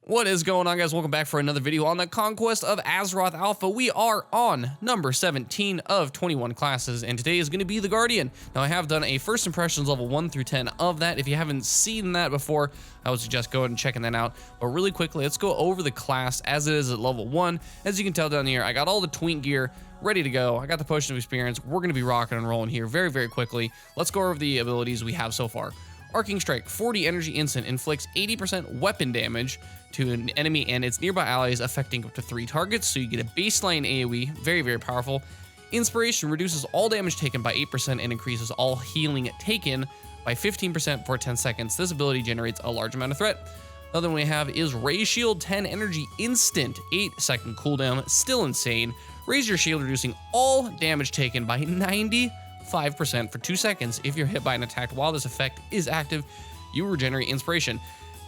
What is going on, guys? Welcome back for another video on the Conquest of Azeroth Alpha. We are on number 17 of 21 classes, and today is going to be the Guardian. Now, I have done a first impressions level 1 through 10 of that. If you haven't seen that before, I would suggest go ahead and checking that out. But really quickly, let's go over the class as it is at level 1. As you can tell down here, I got all the twink gear ready to go. I got the potion of experience. We're going to be rocking and rolling here very, very quickly. Let's go over the abilities we have so far. Arcing Strike, 40 energy instant, inflicts 80% weapon damage to an enemy and its nearby allies, affecting up to 3 targets, so you get a baseline AoE, very, very powerful. Inspiration reduces all damage taken by 8% and increases all healing taken by 15% for 10 seconds. This ability generates a large amount of threat. Another one we have is Raise Shield, 10 energy instant, 8-second cooldown, still insane. Raise your shield, reducing all damage taken by 95% for 2 seconds. If you're hit by an attack while this effect is active, you regenerate inspiration.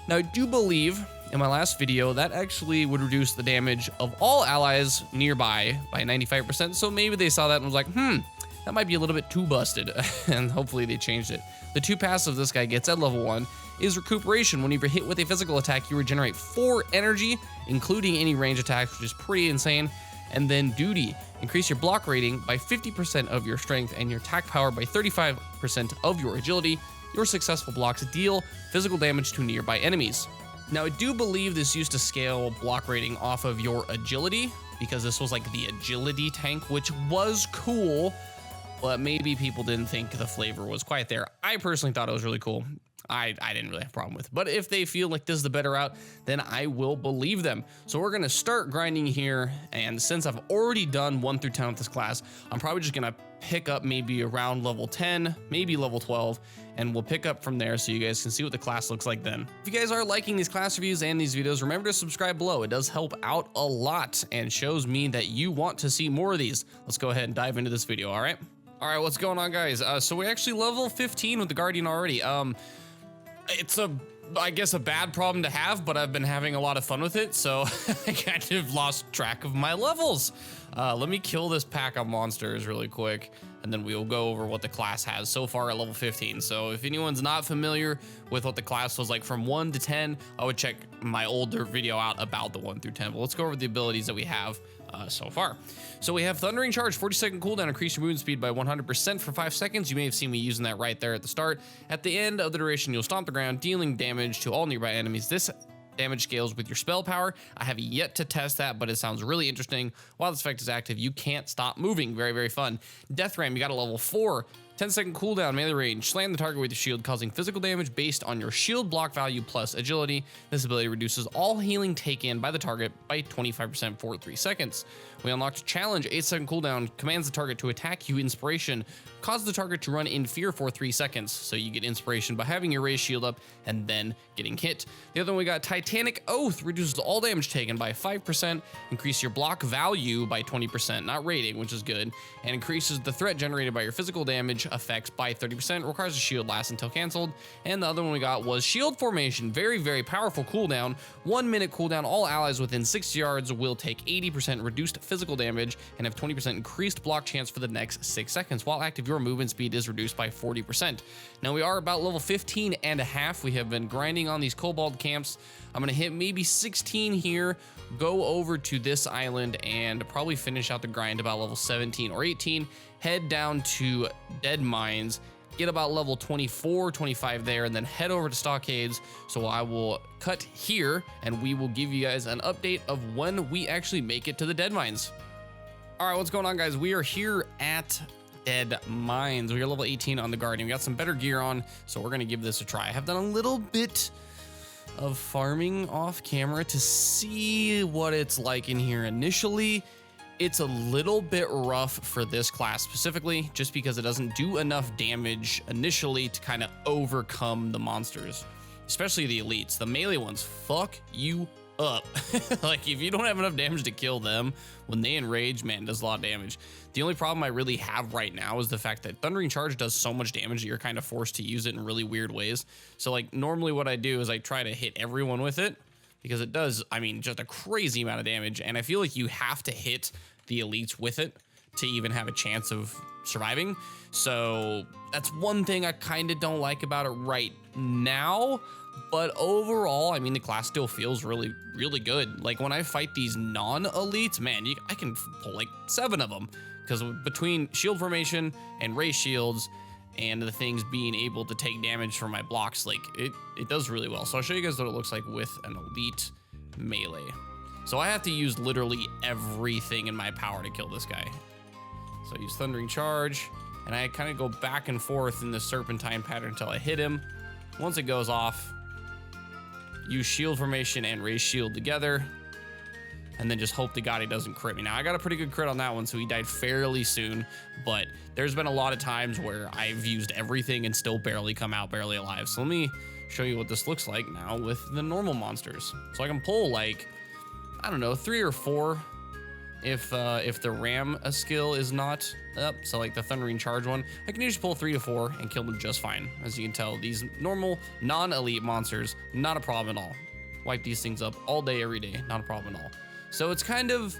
Now, I do believe in my last video that actually would reduce the damage of all allies nearby by 95%, so maybe they saw that and was like, that might be a little bit too busted, and hopefully they changed it. The 2 passives this guy gets at level 1 is Recuperation. When you're hit with a physical attack, you regenerate 4 energy, including any range attacks, which is pretty insane. And then Duty, increase your block rating by 50% of your strength and your attack power by 35% of your agility. Your successful blocks deal physical damage to nearby enemies. Now, I do believe this used to scale block rating off of your agility, because this was like the agility tank, which was cool, but maybe people didn't think the flavor was quite there. I personally thought it was really cool. I didn't really have a problem with it. But if they feel like this is the better route, then I will believe them. So we're going to start grinding here. And since I've already done 1 through 10 with this class, I'm probably just going to pick up maybe around level 10, maybe level 12, and we'll pick up from there so you guys can see what the class looks like then. If you guys are liking these class reviews and these videos, remember to subscribe below. It does help out a lot and shows me that you want to see more of these. Let's go ahead and dive into this video, all right? All right, what's going on, guys? So we actually level 15 with the Guardian already. It's I guess a bad problem to have, but I've been having a lot of fun with it, so I kind of lost track of my levels. Let me kill this pack of monsters really quick, and then we'll go over what the class has so far at level 15. So if anyone's not familiar with what the class was like from 1 to 10, I would check my older video out about the 1 through 10. But let's go over the abilities that we have so far. So we have Thundering Charge, 40-second cooldown, increase your movement speed by 100% for 5 seconds. You may have seen me using that right there at the start. At the end of the duration, you'll stomp the ground, dealing damage to all nearby enemies. This damage scales with your spell power. I have yet to test that, but it sounds really interesting. While this effect is active, you can't stop moving. Very, very fun. Death Ram, you got a level 4. 10-second cooldown, melee range. Slam the target with your shield, causing physical damage based on your shield block value plus agility. This ability reduces all healing taken by the target by 25% for 3 seconds. We unlocked Challenge, 8-second cooldown, commands the target to attack you. Inspiration, cause the target to run in fear for 3 seconds. So you get inspiration by having your raised shield up and then getting hit. The other one we got Titanic Oath, reduces all damage taken by 5%, increase your block value by 20%, not rating, which is good, and increases the threat generated by your physical damage effects by 30%, requires a shield last until canceled. And the other one we got was Shield Formation, very, very powerful cooldown, 1 minute cooldown. All allies within 6 yards will take 80% reduced physical damage and have 20% increased block chance for the next 6 seconds. While active, your movement speed is reduced by 40%. Now we are about level 15 and a half. We have been grinding on these kobold camps. I'm gonna hit maybe 16 here, go over to this island and probably finish out the grind about level 17 or 18, head down to Deadmines, get about level 24, 25 there, and then head over to Stockades. So I will cut here and we will give you guys an update of when we actually make it to the Deadmines. All right, what's going on, guys? We are here at Deadmines. We are level 18 on the Guardian. We got some better gear on, so we're gonna give this a try. I have done a little bit of farming off camera to see what it's like in here initially. It's a little bit rough for this class specifically, just because it doesn't do enough damage initially to kind of overcome the monsters, especially the elites. The melee ones fuck you up. Like, if you don't have enough damage to kill them, when they enrage, man, it does a lot of damage. The only problem I really have right now is the fact that Thundering Charge does so much damage that you're kind of forced to use it in really weird ways. So like, normally what I do is I try to hit everyone with it, because it does, I mean, just a crazy amount of damage. And I feel like you have to hit the elites with it to even have a chance of surviving. So that's one thing I kind of don't like about it right now. But overall, I mean, the class still feels really, really good. Like when I fight these non-elites, man, I can pull like 7 of them. Because between shield formation and ray shields and the things being able to take damage from my blocks, like it does really well. So I'll show you guys what it looks like with an elite melee. So I have to use literally everything in my power to kill this guy. So I use Thundering Charge, and I kind of go back and forth in this serpentine pattern until I hit him. Once it goes off, use shield formation and raise shield together, and then just hope to God he doesn't crit me. Now, I got a pretty good crit on that one, so he died fairly soon, but there's been a lot of times where I've used everything and still barely come out barely alive. So let me show you what this looks like now with the normal monsters. So I can pull like, I don't know, 3 or 4 if the ram skill is not up. So like the Thundering Charge one, I can usually pull 3 to 4 and kill them just fine. As you can tell, these normal non-elite monsters, not a problem at all. Wipe these things up all day, every day, not a problem at all. So it's kind of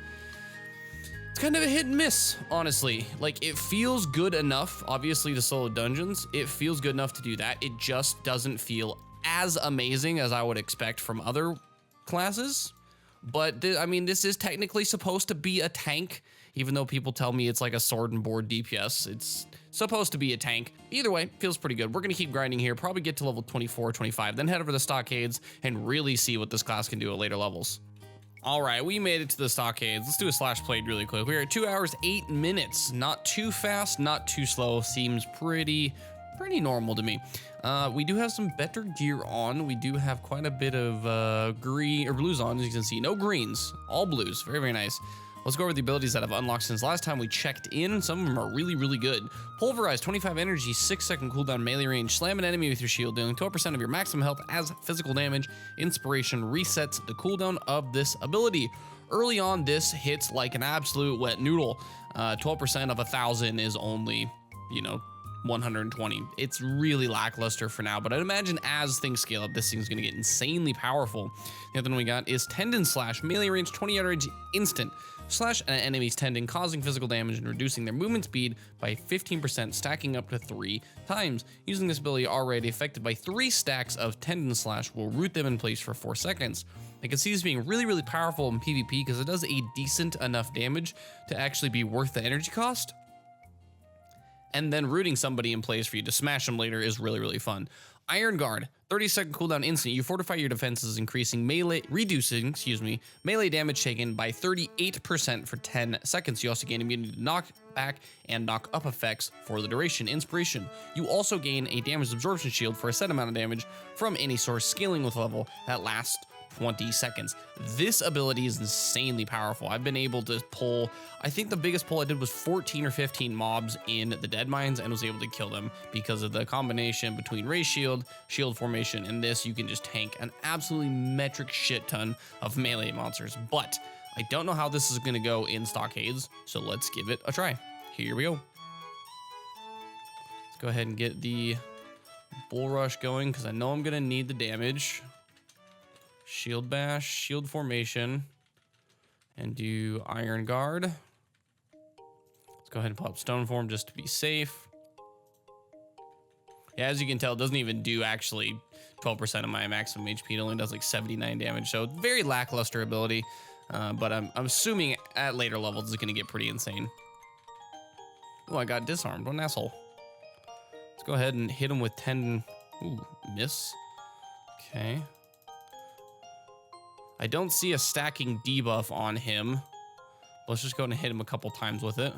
a hit and miss, honestly. Like it feels good enough, obviously, to solo dungeons. It feels good enough to do that. It just doesn't feel as amazing as I would expect from other classes. But I mean, this is technically supposed to be a tank, even though people tell me it's like a sword and board DPS. It's supposed to be a tank. Either way, feels pretty good. We're gonna keep grinding here, probably get to level 24, 25, then head over to the Stockades and really see what this class can do at later levels. All right, we made it to the Stockades. Let's do a slash played really quick. We are at 2 hours, 8 minutes. Not too fast, not too slow. Seems pretty normal to me. We do have some better gear on. We do have quite a bit of green or blues on, as you can see. No greens, all blues. Very, very nice. Let's go over the abilities that I've unlocked since last time we checked in. Some of them are really, really good. Pulverize, 25 energy, 6-second cooldown, melee range. Slam an enemy with your shield, dealing 12% of your maximum health as physical damage. Inspiration resets the cooldown of this ability. Early on, this hits like an absolute wet noodle. 12% of 1,000 is only, 120. It's really lackluster for now, but I'd imagine as things scale up, this thing's gonna get insanely powerful. The other one we got is Tendon Slash, melee range 20 yards instant. Slash an enemy's tendon, causing physical damage and reducing their movement speed by 15%, stacking up to 3 times. Using this ability, already affected by 3 stacks of Tendon Slash will root them in place for 4 seconds. I can see this being really, really powerful in PvP because it does a decent enough damage to actually be worth the energy cost. And then rooting somebody in place for you to smash them later is really, really fun. Iron Guard, 30-second cooldown instant. You fortify your defenses, reducing melee damage taken by 38% for 10 seconds. You also gain immunity to knock back and knock up effects for the duration. Inspiration. You also gain a damage absorption shield for a set amount of damage from any source, scaling with level that lasts 20 seconds. This ability is insanely powerful. I've been able to pull, I think the biggest pull I did was 14 or 15 mobs in the Deadmines and was able to kill them because of the combination between Raise Shield, Shield Formation, and this. You can just tank an absolutely metric shit ton of melee monsters. But I don't know how this is gonna go in Stockades, so let's give it a try. Here we go. Let's go ahead and get the Bull Rush going because I know I'm gonna need the damage. Shield Bash, Shield Formation, and do Iron Guard. Let's go ahead and pop Stone Form just to be safe. Yeah, as you can tell, it doesn't even do actually 12% of my maximum HP. It only does like 79 damage, so very lackluster ability. But I'm assuming at later levels it's gonna get pretty insane. Oh, I got disarmed. What an asshole. Let's go ahead and hit him with 10. Ooh, miss. Okay. I don't see a stacking debuff on him. Let's just go and hit him a couple times with it.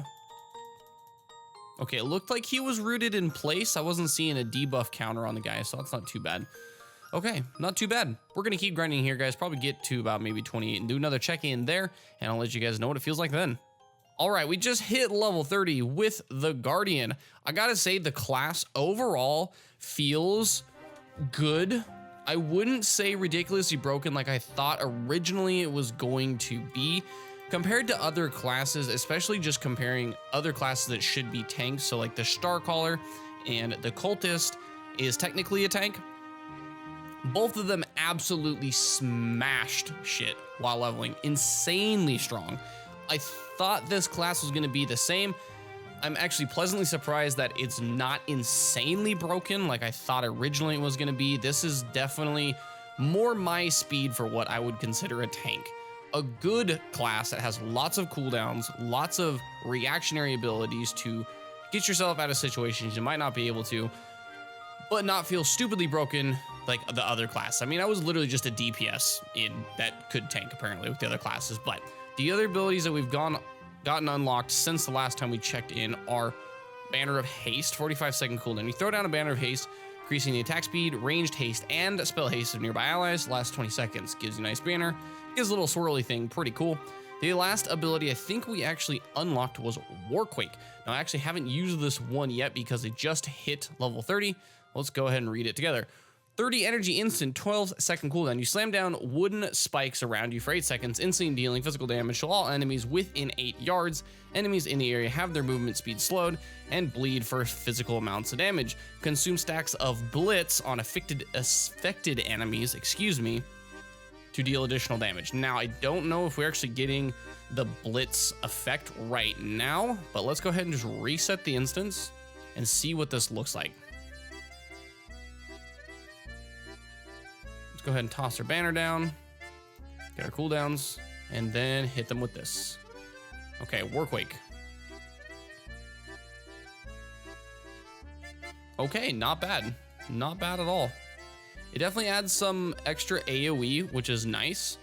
Okay, it looked like he was rooted in place. I wasn't seeing a debuff counter on the guy, so that's not too bad. Okay, not too bad. We're gonna keep grinding here, guys. Probably get to about maybe 28 and do another check-in there, and I'll let you guys know what it feels like then. All right, we just hit level 30 with the Guardian. I gotta say, the class overall feels good. I wouldn't say ridiculously broken like I thought originally it was going to be. Compared to other classes, especially just comparing other classes that should be tanks, so like the Starcaller and the Cultist is technically a tank. Both of them absolutely smashed shit while leveling, insanely strong. I thought this class was gonna be the same. I'm actually pleasantly surprised that it's not insanely broken like I thought originally it was going to be. This is definitely more my speed for what I would consider a tank. A good class that has lots of cooldowns, lots of reactionary abilities to get yourself out of situations you might not be able to, but not feel stupidly broken like the other class. I mean, I was literally just a DPS that could tank apparently with the other classes, but the other abilities that we've gotten unlocked since the last time we checked in are Banner of Haste, 45-second cooldown. You throw down a Banner of Haste, increasing the attack speed, ranged haste, and spell haste of nearby allies. Lasts 20 seconds. Gives you a nice banner. Gives a little swirly thing. Pretty cool. The last ability I think we actually unlocked was Warquake. Now, I actually haven't used this one yet because it just hit level 30. Let's go ahead and read it together. 30 energy instant, 12-second cooldown. You slam down wooden spikes around you for 8 seconds, instantly dealing physical damage to all enemies within 8 yards. Enemies in the area have their movement speed slowed and bleed for physical amounts of damage. Consume stacks of blitz on affected enemies, to deal additional damage. Now, I don't know if we're actually getting the blitz effect right now, but let's go ahead and just reset the instance and see what this looks like. Let's go ahead and toss our banner down, get our cooldowns, and then hit them with this. Okay, Warquake. Okay, not bad. Not bad at all. It definitely adds some extra AoE, which is nice.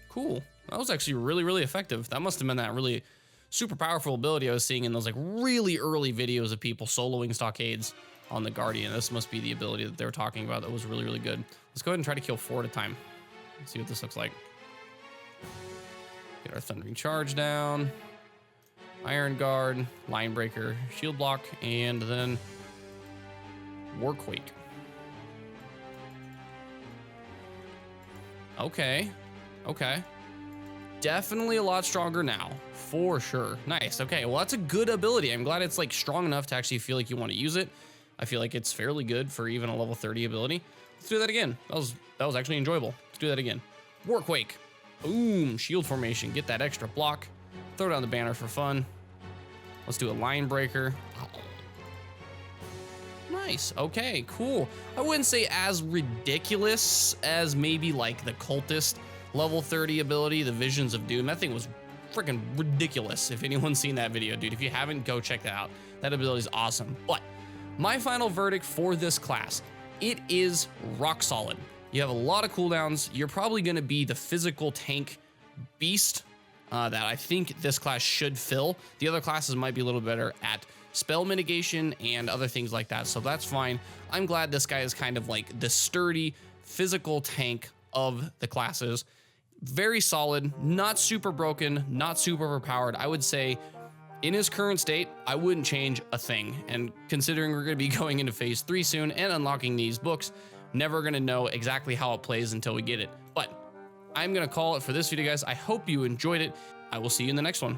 Cool. That was actually really, really effective. That must have been that really super powerful ability I was seeing in those like really early videos of people soloing Stockades on the Guardian. This must be the ability that they were talking about that was really, really good. Let's go ahead and try to kill 4 at a time. Let's see what this looks like. Get our Thundering Charge down. Iron Guard, Line Breaker, Shield Block, and then Warquake. Okay. Okay. Definitely a lot stronger now, for sure. Nice. Okay, well, that's a good ability. I'm glad it's like strong enough to actually feel like you want to use it. I feel like it's fairly good for even a level 30 ability. Let's do that again. That was actually enjoyable. Let's do that again. Warquake. Boom. Shield formation. Get that extra block. Throw down the banner for fun. Let's do a Line Breaker. Nice. Okay, cool. I wouldn't say as ridiculous as maybe like the Cultist level 30 ability, the Visions of Doom. That thing was freaking ridiculous. If anyone's seen that video, dude, if you haven't, go check that out. That ability is awesome. But my final verdict for this class, it is rock solid. You have a lot of cooldowns. You're probably going to be the physical tank beast that I think this class should fill. The other classes might be a little better at spell mitigation and other things like that, so that's fine. I'm glad this guy is kind of like the sturdy physical tank of the classes. Very solid, not super broken, not super overpowered. I would say in his current state, I wouldn't change a thing. And considering we're going to be going into phase 3 soon and unlocking these books, never going to know exactly how it plays until we get it. But I'm going to call it for this video, guys. I hope you enjoyed it. I will see you in the next one.